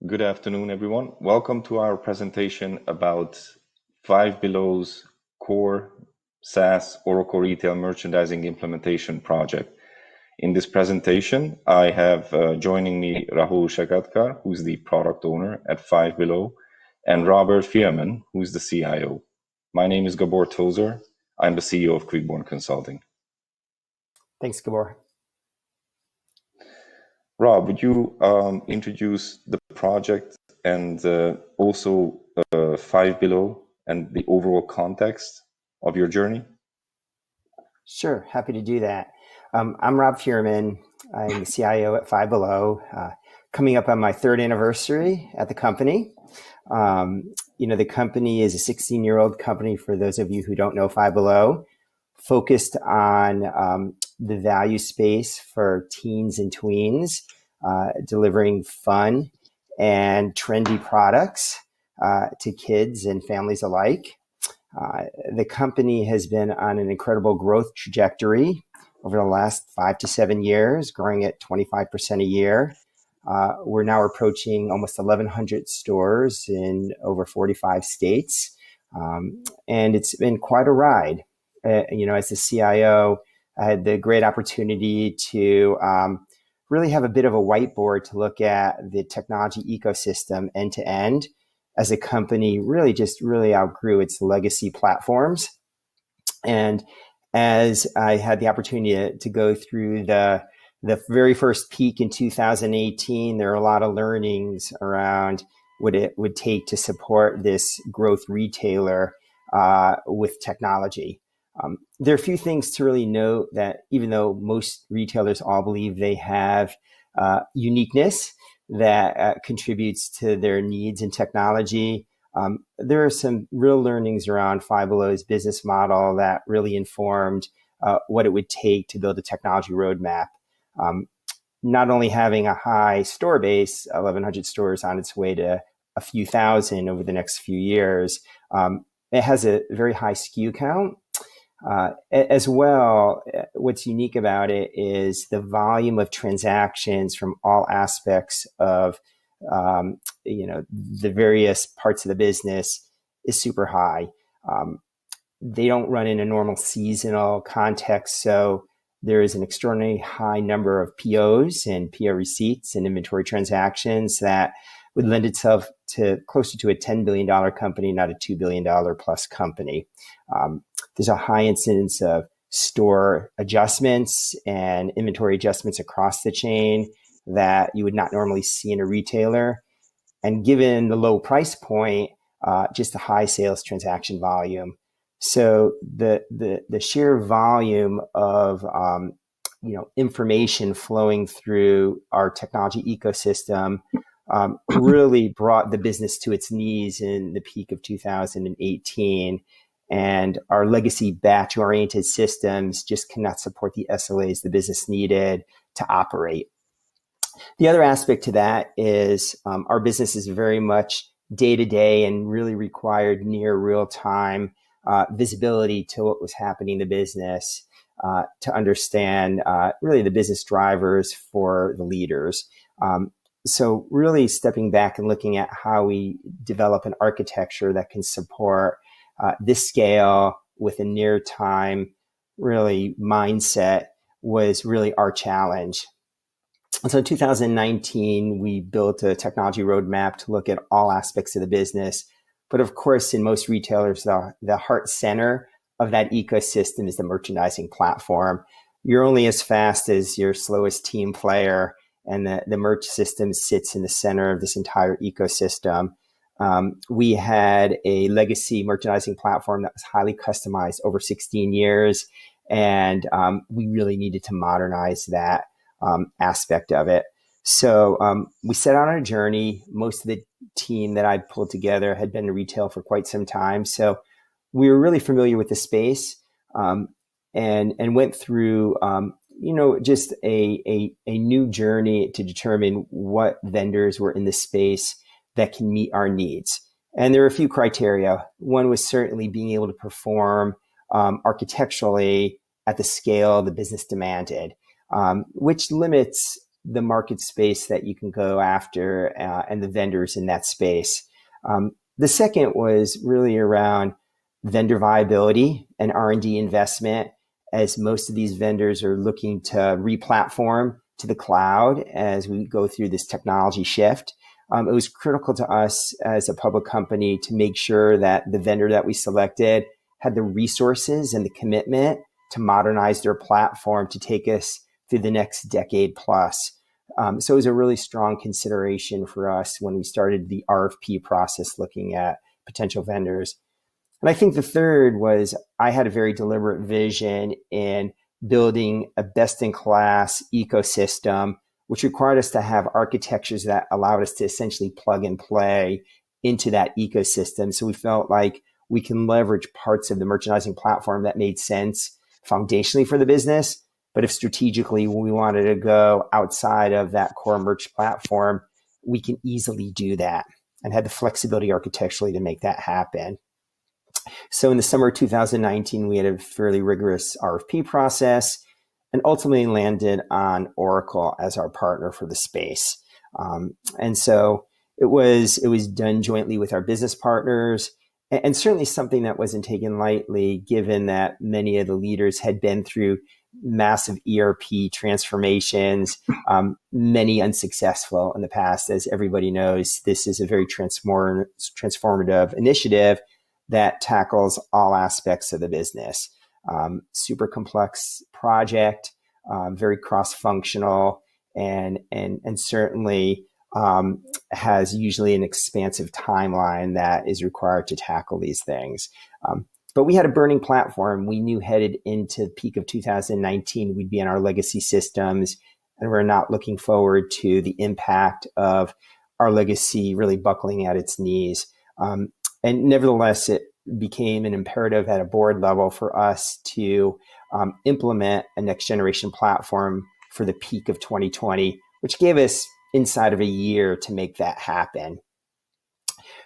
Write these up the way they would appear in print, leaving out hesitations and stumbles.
Good afternoon, everyone. Welcome to our presentation about Five Below's core SaaS Oracle Retail Merchandising Implementation project. In this presentation, I have joining me Rahul Shagatkar, who's the product owner at Five Below, and Robert Fierman, who's the CIO. My name is Gabor Tozer. I'm the CEO of Quickborn Consulting. Thanks, Gabor. Rob, would you introduce the project and also Five Below and the overall context of your journey? Sure, happy to do that. I'm Rob Fierman. I'm the CIO at Five Below, coming up on my third anniversary at the company. The company is a 16-year-old company, for those of you who don't know Five Below, focused on the value space for teens and tweens, delivering fun and trendy products to kids and families alike. The company has been on an incredible growth trajectory over the last 5 to 7 years, growing at 25% a year. We're now approaching almost 1,100 stores in over 45 states. And it's been quite a ride. As the CIO, I had the great opportunity to really have a bit of a whiteboard to look at the technology ecosystem end to end, as a company really outgrew its legacy platforms. And as I had the opportunity to go through the very first peak in 2018, there are a lot of learnings around what it would take to support this growth retailer with technology. There are a few things to really note, that even though most retailers all believe they have uniqueness that contributes to their needs in technology, there are some real learnings around Five Below's business model that really informed what it would take to build a technology roadmap. Not only having a high store base, 1,100 stores on its way to a few thousand over the next few years, it has a very high SKU count. As well, what's unique about it is the volume of transactions from all aspects of the various parts of the business is super high. They don't run in a normal seasonal context, so there is an extraordinarily high number of POs and PO receipts and inventory transactions that would lend itself to closer to a $10 billion company, not a $2 billion plus company. There's a high incidence of store adjustments and inventory adjustments across the chain that you would not normally see in a retailer. And given the low price point, just a high sales transaction volume. So the sheer volume of information flowing through our technology ecosystem really brought the business to its knees in the peak of 2018. And our legacy batch-oriented systems just cannot support the SLAs the business needed to operate. The other aspect to that is our business is very much day-to-day and really required near real-time visibility to what was happening in the business to understand really the business drivers for the leaders. So really stepping back and looking at how we develop an architecture that can support this scale with a near time really mindset was really our challenge. And so in 2019, we built a technology roadmap to look at all aspects of the business. But of course, in most retailers, the heart center of that ecosystem is the merchandising platform. You're only as fast as your slowest team player, and the merch system sits in the center of this entire ecosystem. We had a legacy merchandising platform that was highly customized over 16 years, and we really needed to modernize that aspect of it. So we set out on a journey. Most of the team that I pulled together had been in retail for quite some time, so we were really familiar with the space, and went through just a new journey to determine what vendors were in the space that can meet our needs. And there are a few criteria. One was certainly being able to perform architecturally at the scale the business demanded, which limits the market space that you can go after and the vendors in that space. The second was really around vendor viability and R&D investment, as most of these vendors are looking to re-platform to the cloud as we go through this technology shift. It was critical to us as a public company to make sure that the vendor that we selected had the resources and the commitment to modernize their platform to take us through the next decade plus. So it was a really strong consideration for us when we started the RFP process looking at potential vendors. And I think the third was I had a very deliberate vision in building a best-in-class ecosystem, which required us to have architectures that allowed us to essentially plug and play into that ecosystem. So we felt like we can leverage parts of the merchandising platform that made sense foundationally for the business. But if strategically we wanted to go outside of that core merch platform, we can easily do that and had the flexibility architecturally to make that happen. So in the summer of 2019, we had a fairly rigorous RFP process and ultimately landed on Oracle as our partner for the space. And so it was done jointly with our business partners, and certainly something that wasn't taken lightly, given that many of the leaders had been through massive ERP transformations, many unsuccessful in the past. As everybody knows, this is a very transformative initiative that tackles all aspects of the business. Super complex project, very cross-functional, and certainly has usually an expansive timeline that is required to tackle these things. But we had a burning platform. We knew headed into the peak of 2019, we'd be on our legacy systems, and we're not looking forward to the impact of our legacy really buckling at its knees. And nevertheless, it became an imperative at a board level for us to implement a next generation platform for the peak of 2020, which gave us inside of a year to make that happen.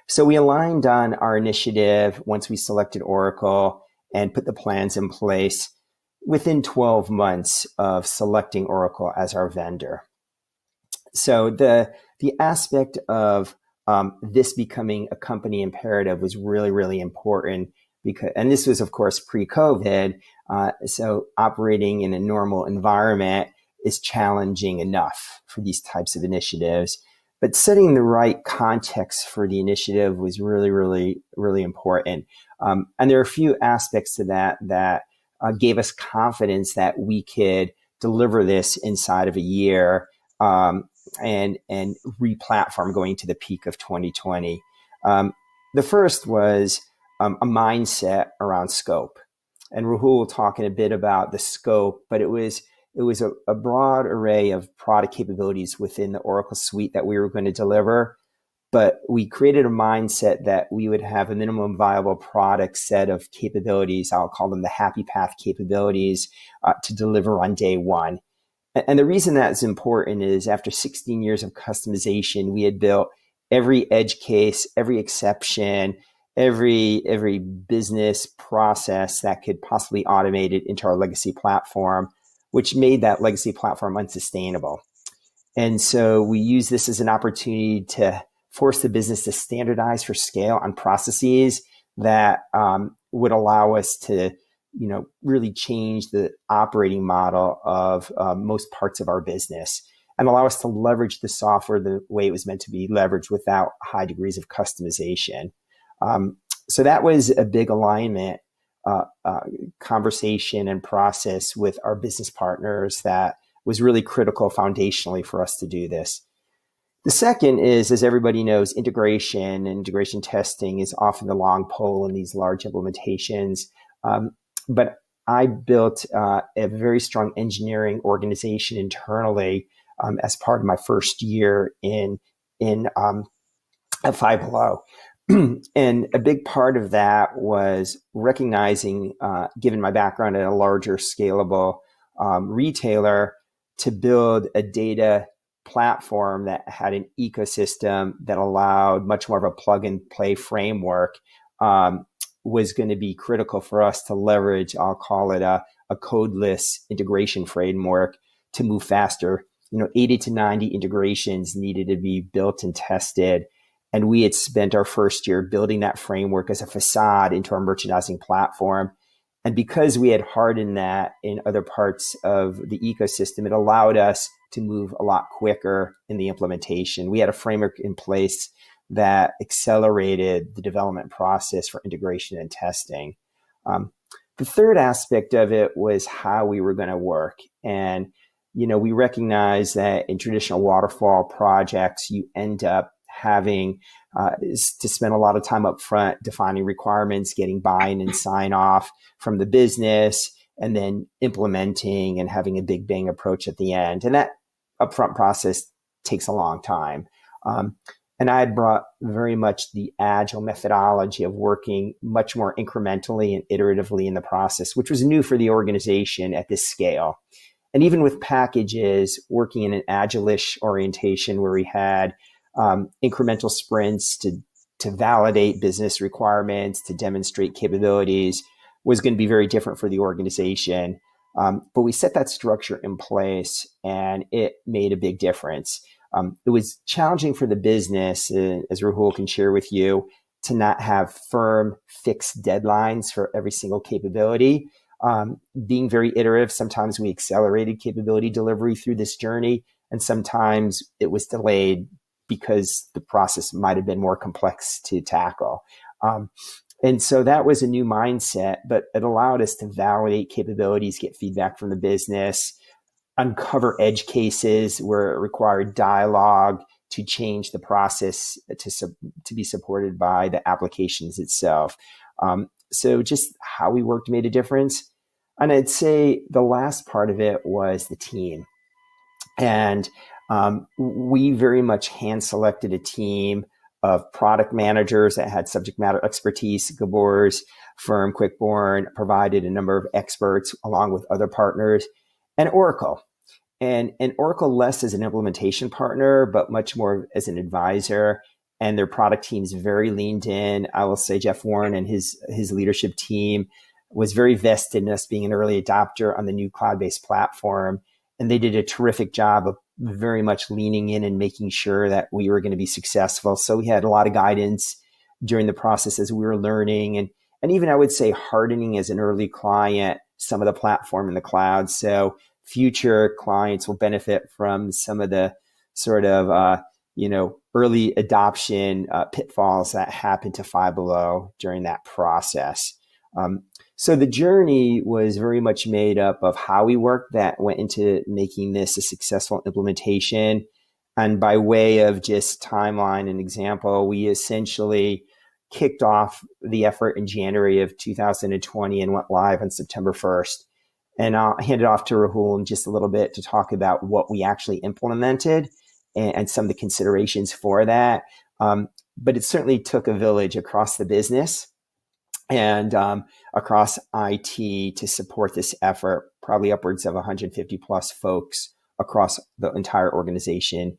So we aligned on our initiative once we selected Oracle and put the plans in place within 12 months of selecting Oracle as our vendor. So the aspect of this becoming a company imperative was really, really important because, and this was of course pre-COVID. So operating in a normal environment is challenging enough for these types of initiatives, but setting the right context for the initiative was really, really, really important. And there are a few aspects to that gave us confidence that we could deliver this inside of a year. And re-platform going to the peak of 2020. The first was a mindset around scope. And Rahul will talk in a bit about the scope, but it was a broad array of product capabilities within the Oracle suite that we were going to deliver. But we created a mindset that we would have a minimum viable product set of capabilities. I'll call them the happy path capabilities to deliver on day one. And the reason that's important is after 16 years of customization, we had built every edge case, every exception, every business process that could possibly automate it into our legacy platform, which made that legacy platform unsustainable. And so we use this as an opportunity to force the business to standardize for scale on processes that would allow us to really change the operating model of most parts of our business and allow us to leverage the software the way it was meant to be leveraged without high degrees of customization. So that was a big alignment, conversation and process with our business partners that was really critical foundationally for us to do this. The second is, as everybody knows, integration and integration testing is often the long pole in these large implementations. But I built a very strong engineering organization internally as part of my first year at Five Below. And a big part of that was recognizing, given my background at a larger scalable retailer, to build a data platform that had an ecosystem that allowed much more of a plug and play framework was going to be critical for us to leverage, I'll call it a codeless integration framework to move faster. 80 to 90 integrations needed to be built and tested. And we had spent our first year building that framework as a facade into our merchandising platform. And because we had hardened that in other parts of the ecosystem, it allowed us to move a lot quicker in the implementation. We had a framework in place that accelerated the development process for integration and testing. The third aspect of it was how we were going to work. And, we recognize that in traditional waterfall projects, you end up having to spend a lot of time up front defining requirements, getting buy-in and sign off from the business, and then implementing and having a big bang approach at the end. And that upfront process takes a long time. And I had brought very much the agile methodology of working much more incrementally and iteratively in the process, which was new for the organization at this scale. And even with packages, working in an agile-ish orientation where we had incremental sprints to validate business requirements, to demonstrate capabilities, was going to be very different for the organization. But we set that structure in place, and it made a big difference. It was challenging for the business, as Rahul can share with you, to not have firm, fixed deadlines for every single capability. Being very iterative, sometimes we accelerated capability delivery through this journey, and sometimes it was delayed because the process might have been more complex to tackle. And so that was a new mindset, but it allowed us to validate capabilities, get feedback from the business, uncover edge cases where it required dialogue to change the process to be supported by the applications itself. So just how we worked made a difference. And I'd say the last part of it was the team. And we very much hand selected a team of product managers that had subject matter expertise. Gabor's firm, Quickborn, provided a number of experts along with other partners, and Oracle. And Oracle less as an implementation partner, but much more as an advisor. And their product teams very leaned in. I will say Jeff Warren and his leadership team was very vested in us being an early adopter on the new cloud-based platform. And they did a terrific job of very much leaning in and making sure that we were going to be successful. So we had a lot of guidance during the process as we were learning, and even I would say hardening as an early client some of the platform in the cloud. So future clients will benefit from some of the sort of early adoption pitfalls that happened to Five Below during that process. So the journey was very much made up of how we worked that went into making this a successful implementation. And by way of just timeline and example, we essentially kicked off the effort in January of 2020 and went live on September 1st. And I'll hand it off to Rahul in just a little bit to talk about what we actually implemented and some of the considerations for that. But it certainly took a village across the business and across IT to support this effort, probably upwards of 150 plus folks across the entire organization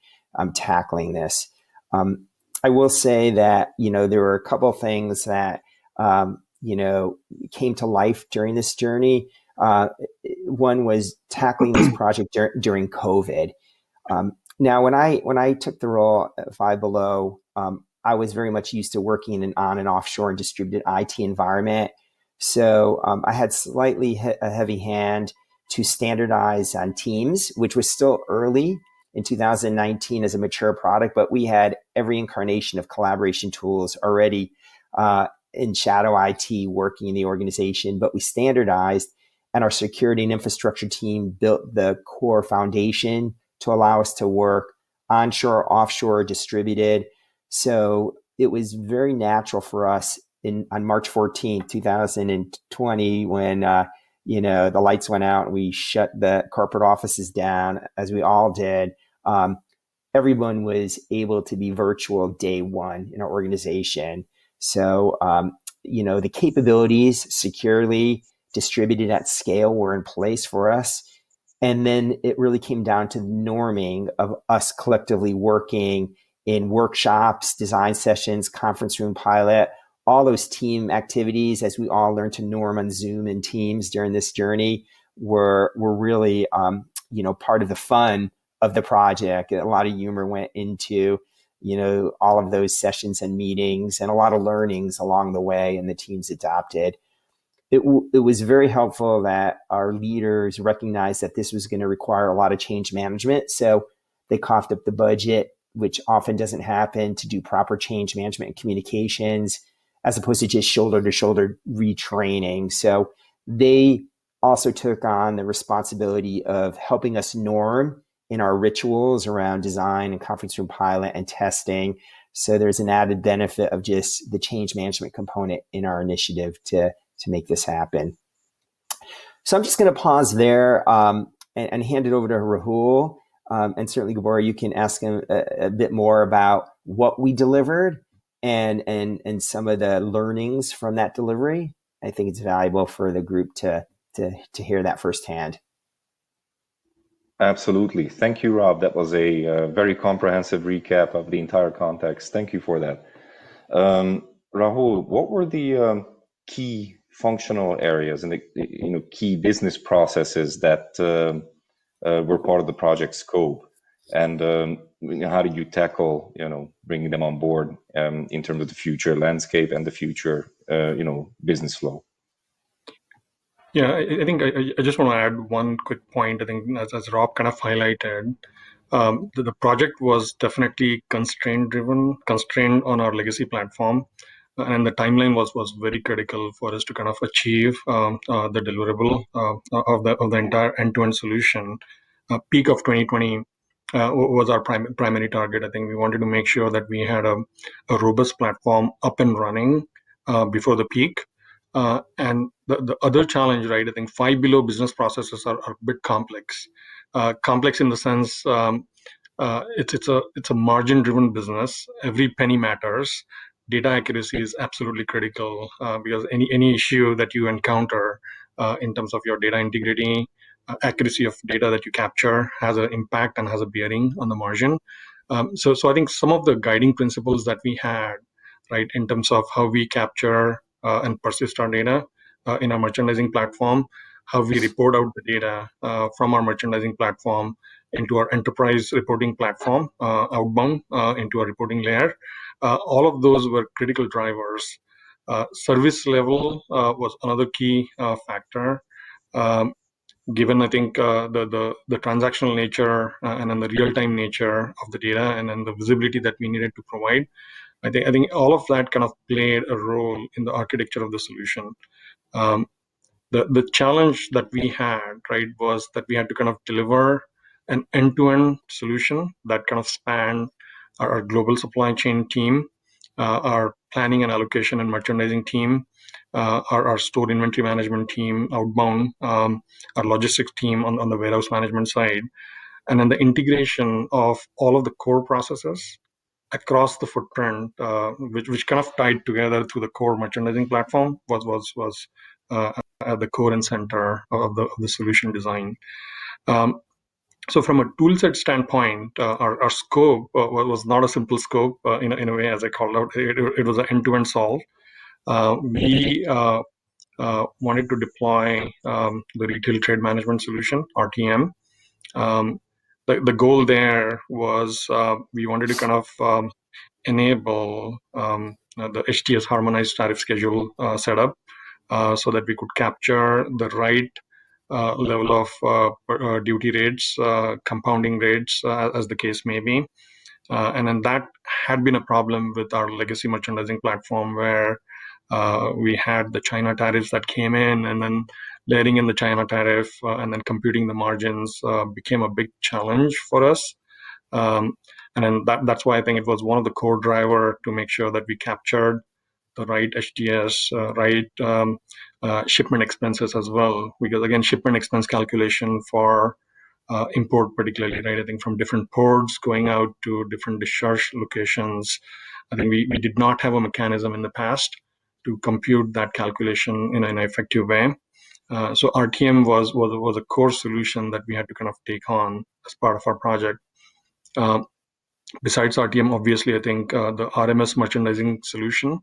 tackling this. I will say that, there were a couple of things that, came to life during this journey. One was tackling this project during COVID. Now, when I took the role at Five Below, I was very much used to working in an on and offshore and distributed IT environment. So I had slightly a heavy hand to standardize on Teams, which was still early in 2019 as a mature product, but we had every incarnation of collaboration tools already in shadow IT working in the organization, but we standardized, and our security and infrastructure team built the core foundation to allow us to work onshore, offshore, distributed. So it was very natural for us on March 14th, 2020, when the lights went out and we shut the corporate offices down, as we all did. Everyone was able to be virtual day one in our organization. So, the capabilities securely distributed at scale were in place for us. And then it really came down to the norming of us collectively working in workshops, design sessions, conference room pilot, all those team activities as we all learned to norm on Zoom and Teams during this journey were really, part of the fun of the project. A lot of humor went into, all of those sessions and meetings, and a lot of learnings along the way, and the teams adopted. It was very helpful that our leaders recognized that this was going to require a lot of change management. So they coughed up the budget, which often doesn't happen, to do proper change management and communications, as opposed to just shoulder to shoulder retraining. So they also took on the responsibility of helping us norm in our rituals around design and conference room pilot and testing. So there's an added benefit of just the change management component in our initiative to make this happen. So I'm just going to pause there and hand it over to Rahul. And certainly, Gabor, you can ask him a bit more about what we delivered and some of the learnings from that delivery. I think it's valuable for the group to hear that firsthand. Absolutely. Thank you, Rob. That was a very comprehensive recap of the entire context. Thank you for that. Rahul, what were the key functional areas and the key business processes that were part of the project scope, and how did you tackle bringing them on board in terms of the future landscape and the future business flow? Yeah, I think I just want to add one quick point. I think as Rob kind of highlighted, the project was definitely constrained on our legacy platform, and the timeline was very critical for us to kind of achieve the deliverable of the entire end-to-end solution. Peak of 2020 was our primary target. I think we wanted to make sure that we had a robust platform up and running before the peak. And the other challenge, right? I think 5 below business processes are a bit complex. Complex in the sense it's a margin-driven business. Every penny matters. Data accuracy is absolutely critical because any issue that you encounter in terms of your data integrity, accuracy of data that you capture has an impact and has a bearing on the margin. So I think some of the guiding principles that we had, right, in terms of how we capture and persist our data in our merchandising platform, how we report out the data from our merchandising platform into our enterprise reporting platform, outbound into a reporting layer. All of those were critical drivers. Service level was another key factor. Given, I think, the transactional nature and then the real-time nature of the data and then the visibility that we needed to provide, I think all of that kind of played a role in the architecture of the solution. The challenge that we had, right, was that we had to kind of deliver an end-to-end solution that kind of spanned our global supply chain team, our planning and allocation and merchandising team, our store inventory management team, outbound, our logistics team on the warehouse management side, and then the integration of all of the core processes across the footprint, which kind of tied together through the core merchandising platform, was at the core and center of the solution design. So from a toolset standpoint, our scope was not a simple scope in a way, as I called out. It was an end-to-end solve. We wanted to deploy the retail trade management solution, RTM. The goal there was we wanted to kind of enable the HTS harmonized tariff schedule setup so that we could capture the right level of duty rates, compounding rates, as the case may be. And then that had been a problem with our legacy merchandising platform where we had the China tariffs that came in, and then layering in the China tariff and then computing the margins became a big challenge for us. And then that's why I think it was one of the core driver to make sure that we captured the right HTS, right shipment expenses as well. Because again, shipment expense calculation for import particularly, right? I think from different ports going out to different discharge locations, I think we did not have a mechanism in the past to compute that calculation in an effective way. So RTM was a core solution that we had to kind of take on as part of our project. Besides RTM, obviously, I think the RMS merchandising solution,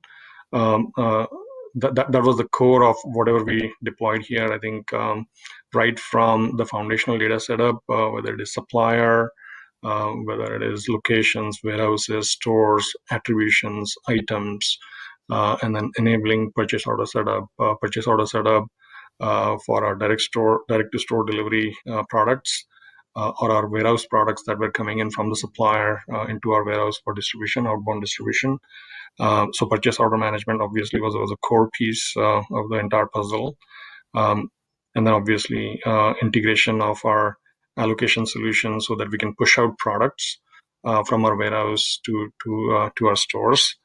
that was the core of whatever we deployed here. I think right from the foundational data setup, whether it is supplier, whether it is locations, warehouses, stores, attributions, items, and then enabling purchase order setup for our direct to store delivery products, or our warehouse products that were coming in from the supplier into our warehouse for distribution, outbound distribution. So purchase order management obviously was a core piece of the entire puzzle. Um, and then obviously integration of our allocation solution so that we can push out products from our warehouse to our stores,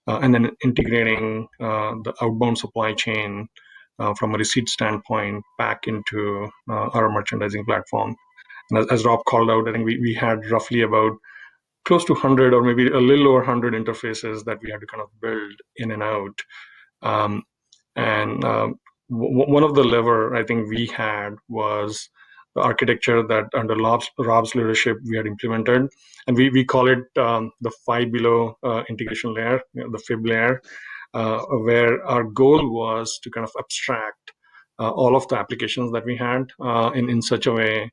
and then integrating the outbound supply chain from a receipt standpoint back into our merchandising platform. And as Rob called out, I think we had roughly about close to 100 or maybe a little over 100 interfaces that we had to kind of build in and out. Um, and one of the lever I think we had was the architecture that under Rob's leadership we had implemented, and we call it the five below integration layer, the FIB layer, where our goal was to kind of abstract all of the applications that we had in such a way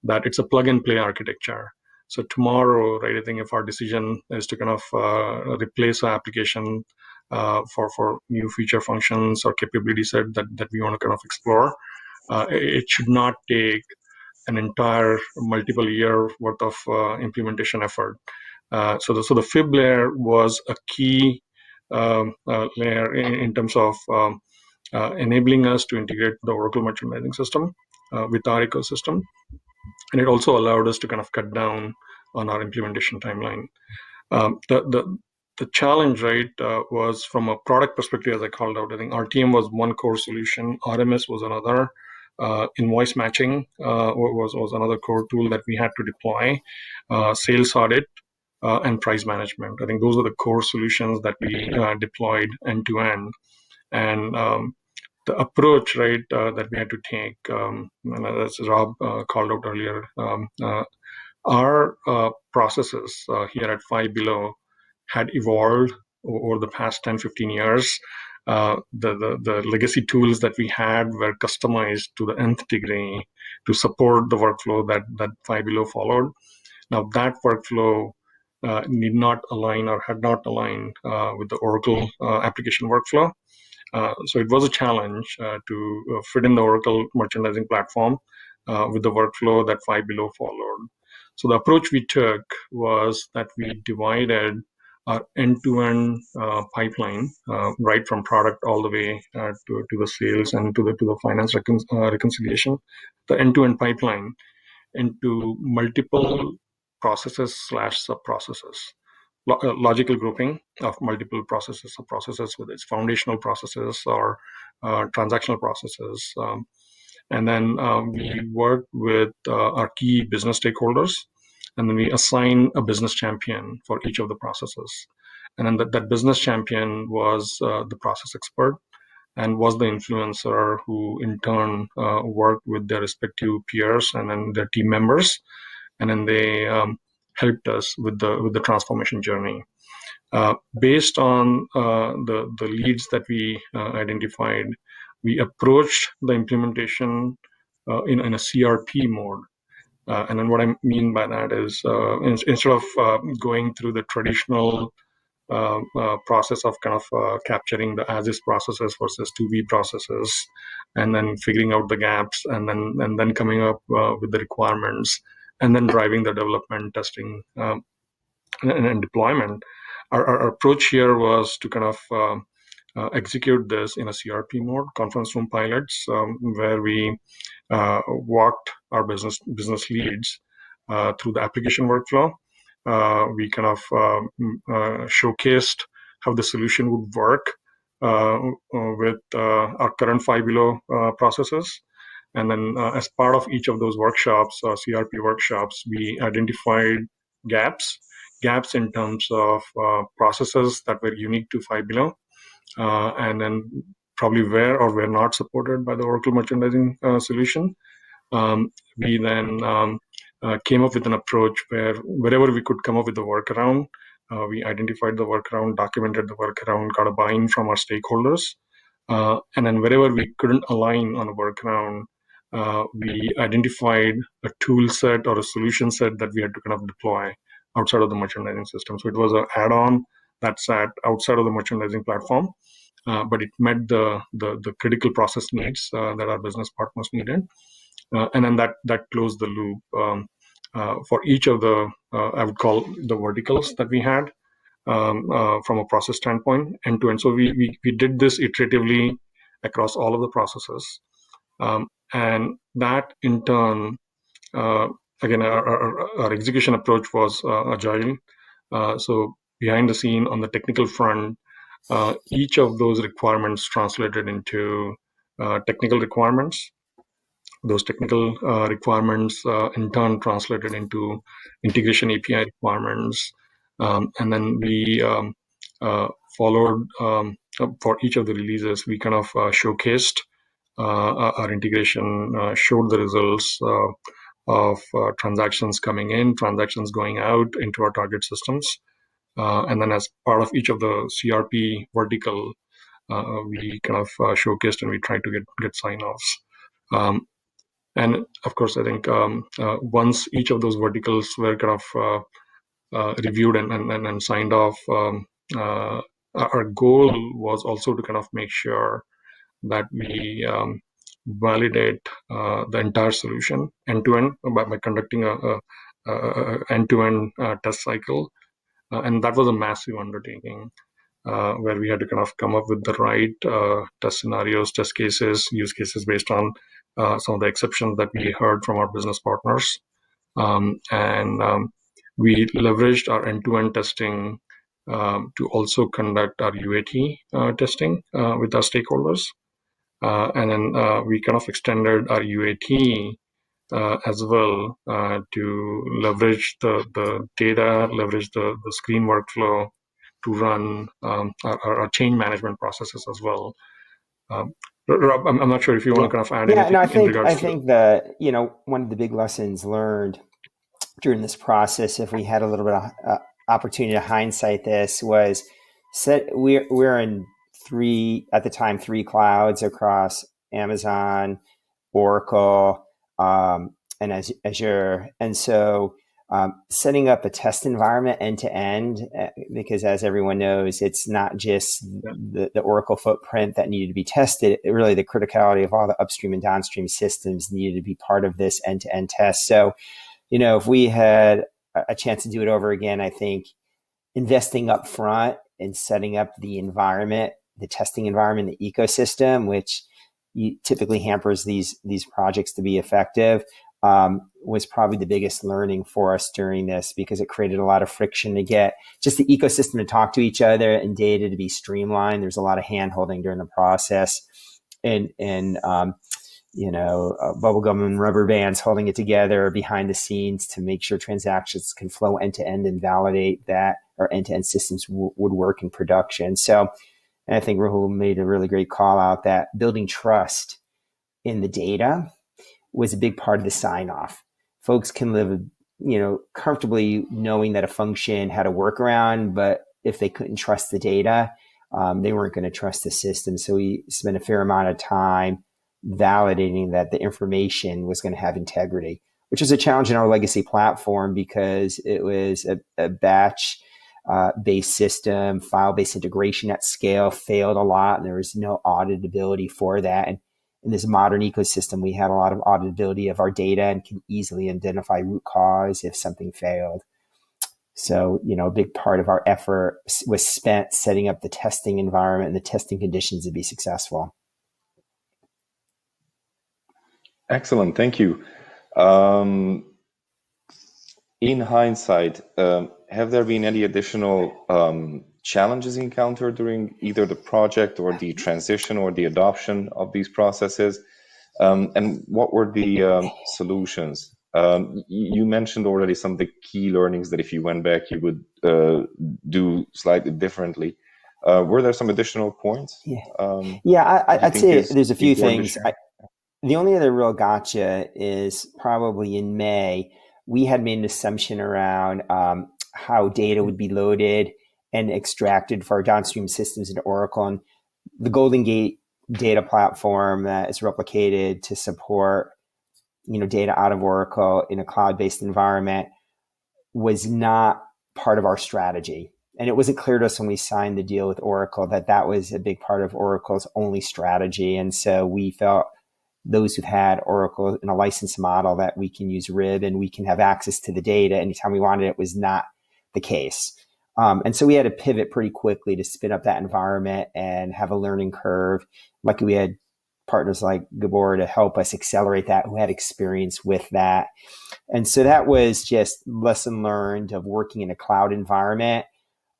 that it's a plug and play architecture. So tomorrow, right, I think if our decision is to kind of replace our application for new feature functions or capability set that we want to kind of explore, it should not take an entire multiple year worth of implementation effort. So the FIB layer was a key layer in terms of enabling us to integrate the Oracle merchandising system with our ecosystem. And it also allowed us to kind of cut down on our implementation timeline. The challenge, right, was from a product perspective, as I called out. I think RTM was one core solution, RMS was another, invoice matching was another core tool that we had to deploy, sales audit, and price management. I think those are the core solutions that we deployed end to end. And the approach, right, that we had to take, and as Rob called out earlier, our processes here at Five Below had evolved over the past 10, 15 years. The legacy tools that we had were customized to the nth degree to support the workflow that Five Below followed. Now that workflow need not align or had not aligned with the Oracle application workflow. So it was a challenge to fit in the Oracle merchandising platform with the workflow that Five Below followed. So the approach we took was that we divided our end-to-end pipeline, right from product all the way to the sales and to the finance reconciliation, the end-to-end pipeline into multiple processes / sub-processes. Logical grouping of multiple processes or processes, whether it's foundational processes or transactional processes. And then we work with our key business stakeholders, and then we assign a business champion for each of the processes. And then that business champion was the process expert and was the influencer who in turn worked with their respective peers and then their team members. And then they helped us with the transformation journey. Based on the leads that we identified, we approached the implementation in a CRP mode. And then what I mean by that is instead of going through the traditional process of kind of capturing the as-is processes versus to-be processes, and then figuring out the gaps, and then coming up with the requirements, and then driving the development, testing, and deployment. Our approach here was to kind of execute this in a CRP mode, conference room pilots, where we walked our business leads through the application workflow. We kind of showcased how the solution would work with our current Five Below processes. And then as part of each of those workshops, CRP workshops, we identified gaps in terms of processes that were unique to Five Below, and then probably were or were not supported by the Oracle merchandising solution. We then came up with an approach where wherever we could come up with a workaround, we identified the workaround, documented the workaround, got a buy-in from our stakeholders. And then wherever we couldn't align on a workaround, we identified a tool set or a solution set that we had to kind of deploy outside of the merchandising system. So it was an add-on that sat outside of the merchandising platform, but it met the critical process needs that our business partners needed. And then that closed the loop for each of the, I would call the verticals that we had from a process standpoint, end to end. So we did this iteratively across all of the processes. And that in turn, again, our execution approach was agile. So behind the scene on the technical front, each of those requirements translated into technical requirements. Those technical requirements in turn translated into integration API requirements. And then we followed for each of the releases, we kind of showcased our integration, showed the results of transactions coming in, transactions going out into our target systems. And then as part of each of the CRP vertical, we kind of showcased and we tried to get sign-offs. And of course, I think once each of those verticals were kind of reviewed and signed off, our goal was also to kind of make sure that we validate the entire solution end-to-end by conducting a end-to-end test cycle. And that was a massive undertaking where we had to kind of come up with the right test scenarios, test cases, use cases based on some of the exceptions that we heard from our business partners. We leveraged our end-to-end testing to also conduct our UAT testing with our stakeholders. And then we kind of extended our UAT as well to leverage the data, leverage the screen workflow to run our change management processes as well. Rob, I'm not sure if you want to kind of add anything in regards to. I think that, one of the big lessons learned during this process, if we had a little bit of opportunity to hindsight this, was we're in at the time, three clouds across Amazon, Oracle, and Azure. And so setting up a test environment end to end, because as everyone knows, it's not just the Oracle footprint that needed to be tested. Really, the criticality of all the upstream and downstream systems needed to be part of this end to end test. So, if we had a chance to do it over again, I think investing up front and setting up the environment, the testing environment, the ecosystem, which typically hampers these projects to be effective, was probably the biggest learning for us during this, because it created a lot of friction to get just the ecosystem to talk to each other and data to be streamlined. There's a lot of hand holding during the process, and bubblegum and rubber bands holding it together behind the scenes to make sure transactions can flow end to end and validate that our end to end systems would work in production. So, and I think Rahul made a really great call out that building trust in the data was a big part of the sign off. Folks can live, comfortably knowing that a function had a workaround, but if they couldn't trust the data, they weren't going to trust the system. So we spent a fair amount of time validating that the information was going to have integrity, which is a challenge in our legacy platform because it was a batch based system. File-based integration at scale failed a lot, and there was no auditability for that. And in this modern ecosystem, we had a lot of auditability of our data and can easily identify root cause if something failed. So, a big part of our effort was spent setting up the testing environment and the testing conditions to be successful. Excellent, thank you. In hindsight, have there been any additional challenges encountered during either the project or the transition or the adoption of these processes? And what were the solutions? You mentioned already some of the key learnings that if you went back, you would do slightly differently. Were there some additional points? I'd say there's a few things. The only other real gotcha is probably in May, we had made an assumption around how data would be loaded and extracted for our downstream systems into Oracle. And the Golden Gate data platform that is replicated to support data out of Oracle in a cloud-based environment was not part of our strategy. And it wasn't clear to us when we signed the deal with Oracle that that was a big part of Oracle's only strategy. And so we felt those who've had Oracle in a licensed model that we can use RIB and we can have access to the data anytime we wanted it was not the case. And so we had to pivot pretty quickly to spin up that environment and have a learning curve. Luckily, we had partners like Gabor to help us accelerate that, who had experience with that. And so that was just lesson learned of working in a cloud environment.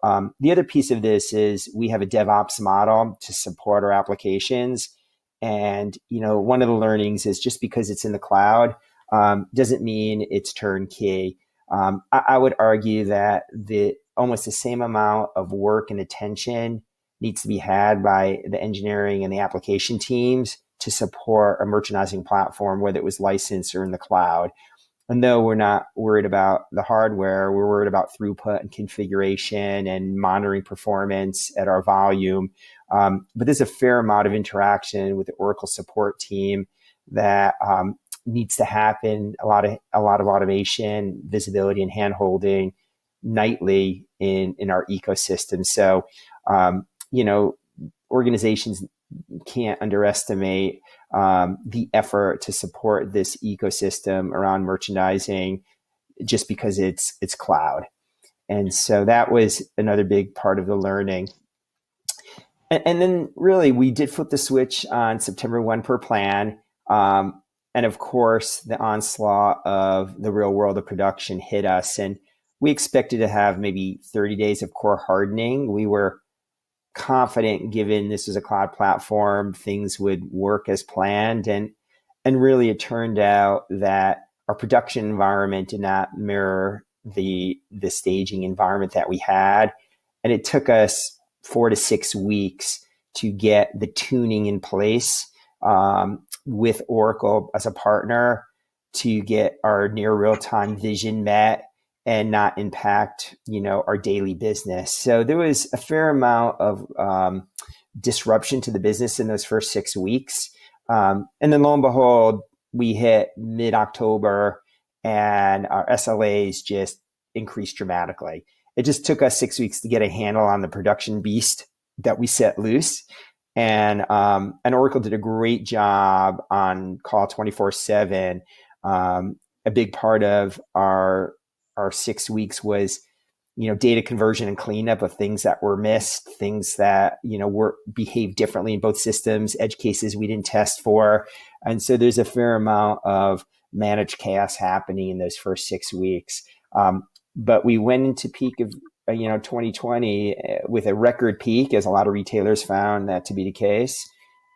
The other piece of this is we have a DevOps model to support our applications. And, one of the learnings is just because it's in the cloud doesn't mean it's turnkey. I would argue that almost the same amount of work and attention needs to be had by the engineering and the application teams to support a merchandising platform, whether it was licensed or in the cloud. And though we're not worried about the hardware, we're worried about throughput and configuration and monitoring performance at our volume. But there's a fair amount of interaction with the Oracle support team that needs to happen. A lot of automation, visibility, and handholding nightly in our ecosystem. So, organizations can't underestimate the effort to support this ecosystem around merchandising just because it's cloud. And so that was another big part of the learning. And then really we did flip the switch on September 1 per plan. And of course, the onslaught of the real world of production hit us. And we expected to have maybe 30 days of core hardening. We were confident, given this was a cloud platform, things would work as planned. And really it turned out that our production environment did not mirror the staging environment that we had. And it took us 4 to 6 weeks to get the tuning in place with Oracle as a partner to get our near real-time vision met and not impact, our daily business. So there was a fair amount of disruption to the business in those first 6 weeks. And then lo and behold, we hit mid-October and our SLAs just increased dramatically. It just took us 6 weeks to get a handle on the production beast that we set loose. And Oracle did a great job on call 24/7. A big part of our 6 weeks was, data conversion and cleanup of things that were missed, things that, were behaved differently in both systems, edge cases we didn't test for. And so there's a fair amount of managed chaos happening in those first 6 weeks. But we went into peak of 2020 with a record peak, as a lot of retailers found that to be the case.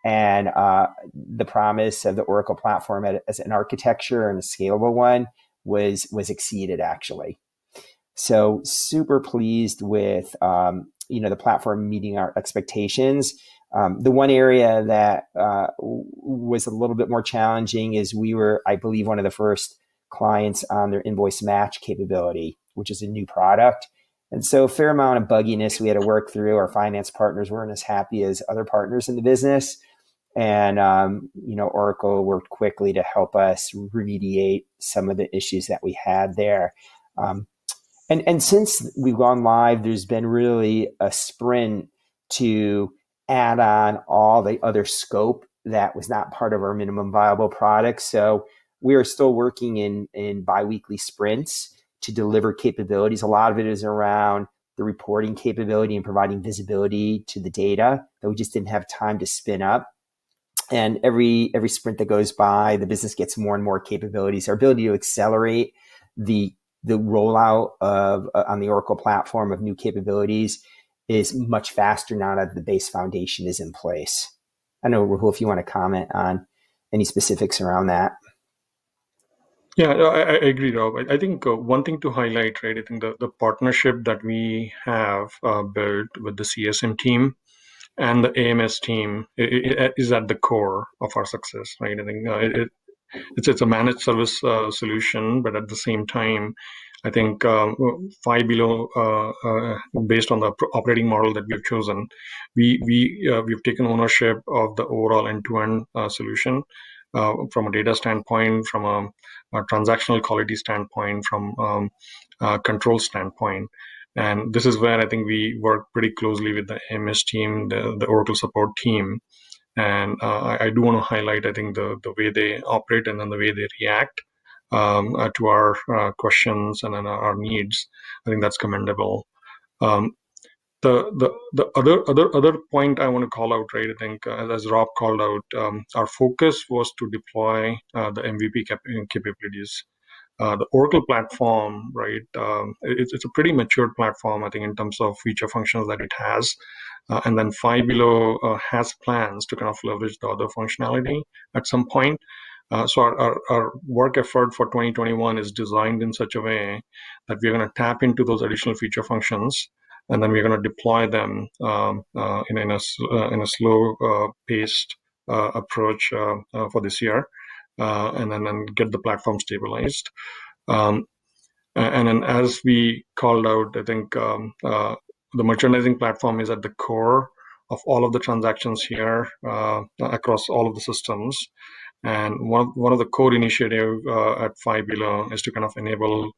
And the promise of the Oracle platform as an architecture and a scalable one was exceeded, actually. So super pleased with the platform meeting our expectations. The one area that was a little bit more challenging is we were, I believe, one of the first clients on their invoice match capability, which is a new product. And so a fair amount of bugginess we had to work through. Our finance partners weren't as happy as other partners in the business. And, Oracle worked quickly to help us remediate some of the issues that we had there. And since we've gone live, there's been really a sprint to add on all the other scope that was not part of our minimum viable product. So we are still working in biweekly sprints to deliver capabilities. A lot of it is around the reporting capability and providing visibility to the data that we just didn't have time to spin up. And every sprint that goes by, the business gets more and more capabilities. Our ability to accelerate the rollout of on the Oracle platform of new capabilities is much faster now that the base foundation is in place. I know, Rahul, if you want to comment on any specifics around that. Yeah, I agree, Rob. I think one thing to highlight, right? I think the partnership that we have built with the CSM team and the AMS team is at the core of our success, right? I think it's a managed service solution, but at the same time, I think Five Below, based on the operating model that we've chosen, we've taken ownership of the overall end-to-end solution. from a data standpoint, from a transactional quality standpoint, from a control standpoint. And this is where I think we work pretty closely with the MS team, the Oracle support team. And I do want to highlight, I think, the way they operate and then the way they react to our questions and then our needs. I think that's commendable. The other point I want to call out, right? I think as Rob called out, our focus was to deploy the MVP capabilities. The Oracle platform, right? It's a pretty mature platform, I think, in terms of feature functions that it has. And then Five Below has plans to kind of leverage the other functionality at some point. So our work effort for 2021 is designed in such a way that we're going to tap into those additional feature functions, and then we're going to deploy them in a slow paced approach for this year, and then get the platform stabilized. And then as we called out, I think the merchandising platform is at the core of all of the transactions here across all of the systems. And one of the core initiative at Five Below is to kind of enable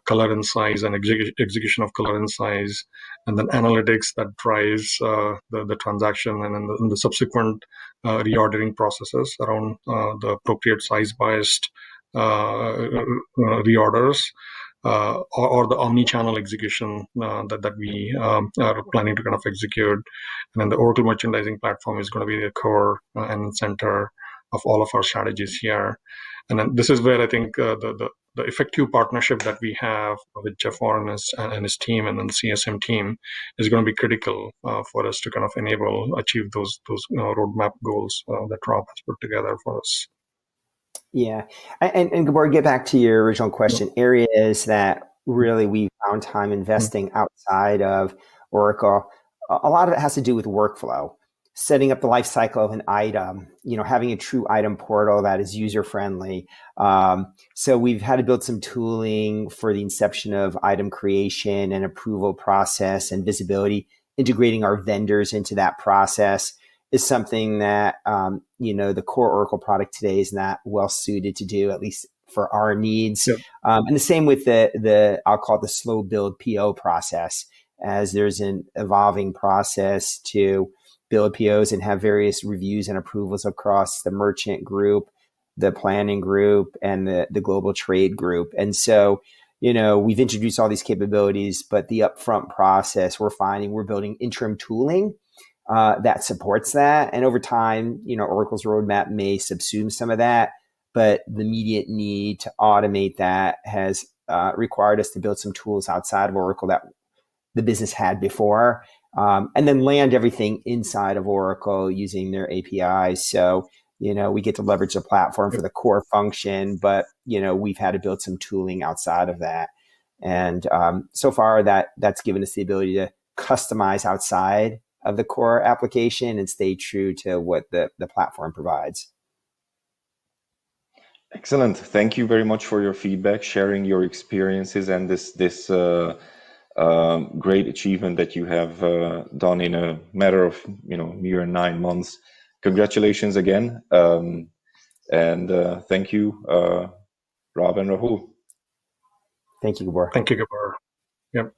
color insights and execution of color insights, and then analytics that drives the transaction and then the subsequent reordering processes around the appropriate size biased reorders. Or the omni-channel execution that we are planning to kind of execute. And then the Oracle merchandising platform is going to be the core and center of all of our strategies here. And then this is where I think the effective partnership that we have with Jeff Warren and his team and then the CSM team is going to be critical for us to kind of achieve those roadmap goals that Rob has put together for us. Yeah. And Gabor, get back to your original question, areas that really we found time investing outside of Oracle. A lot of it has to do with workflow, setting up the life cycle of an item, having a true item portal that is user friendly. So we've had to build some tooling for the inception of item creation and approval process and visibility, integrating our vendors into that process is something that, the core Oracle product today is not well suited to do, at least for our needs. Yep. And the same with the I'll call it the slow build PO process, as there's an evolving process to build POs and have various reviews and approvals across the merchant group, the planning group, and the global trade group. And so, we've introduced all these capabilities, but the upfront process, we're finding we're building interim tooling that supports that. And over time, Oracle's roadmap may subsume some of that, but the immediate need to automate that has required us to build some tools outside of Oracle that the business had before, and then land everything inside of Oracle using their APIs. So, we get to leverage the platform for the core function, but, we've had to build some tooling outside of that. And so far that's given us the ability to customize outside of the core application and stay true to what the platform provides. Excellent. Thank you very much for your feedback, sharing your experiences and this great achievement that you have done in a matter of mere 9 months. Congratulations again, and thank you, Rob and Rahul. Thank you, Gabor. Thank you, Gabor. Yep.